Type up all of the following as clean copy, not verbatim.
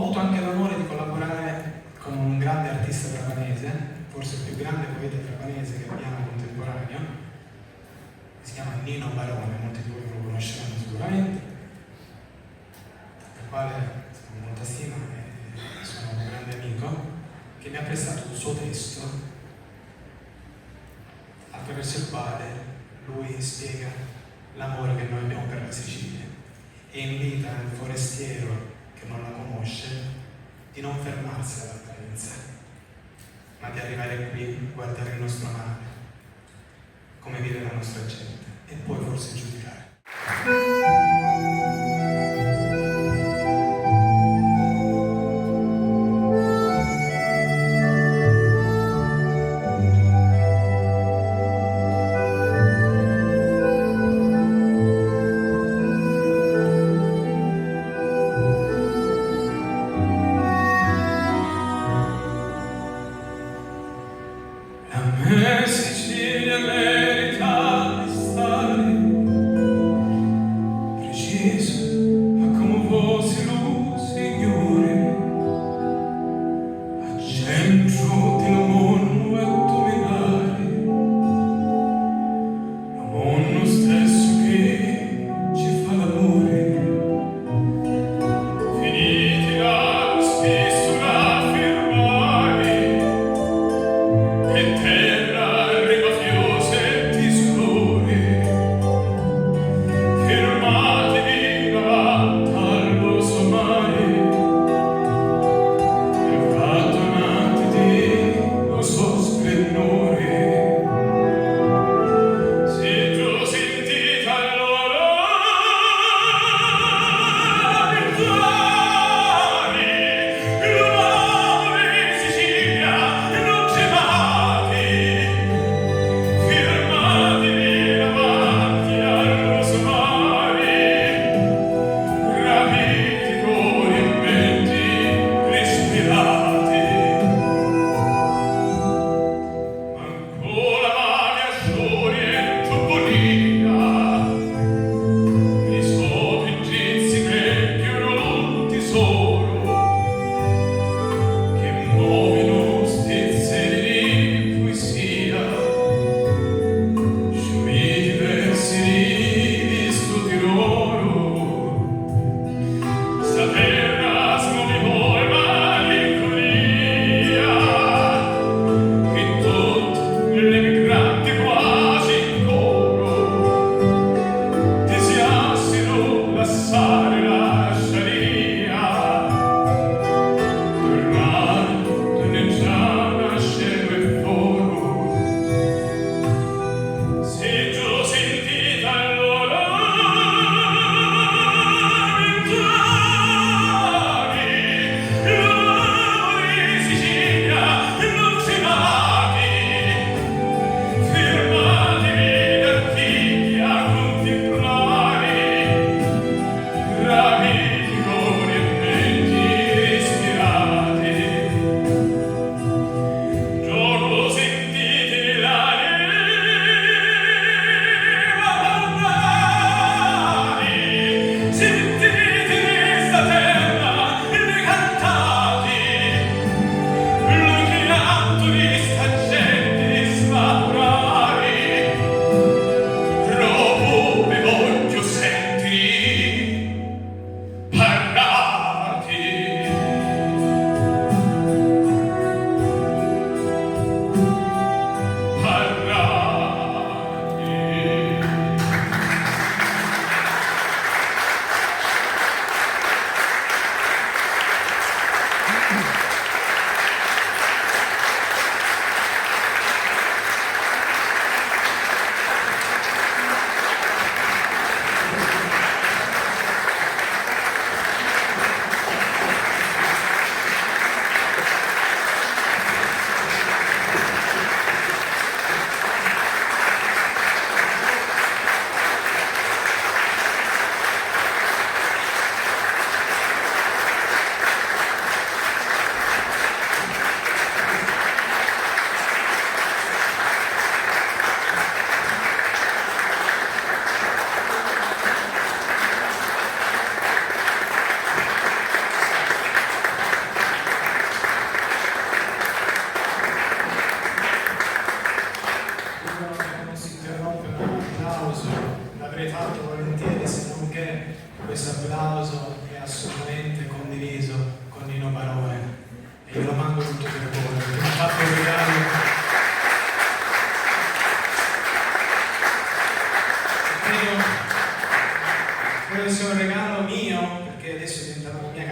avuto anche l'onore di collaborare con un grande artista trapanese, forse il più grande poeta trapanese che abbiamo contemporaneo, si chiama Nino Barone, molti di voi lo conosceranno sicuramente, del quale ho molta stima e sono un grande amico, che mi ha prestato un suo testo attraverso il quale lui spiega l'amore che noi abbiamo per la Sicilia e invita il forestiero che non la conosce di non fermarsi alla partenza, ma di arrivare qui, guardare il nostro mare, come vive la nostra gente e poi forse giudicare. A me Sicilia merita di stare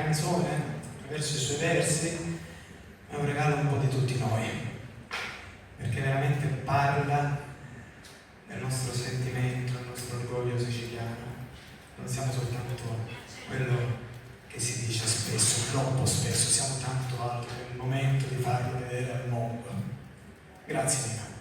canzone, attraverso i suoi versi, è un regalo un po' di tutti noi, perché veramente parla del nostro sentimento, del nostro orgoglio siciliano. Non siamo soltanto quello che si dice spesso, troppo spesso, siamo tanto altro, è il momento di farlo vedere al mondo. Grazie Nina.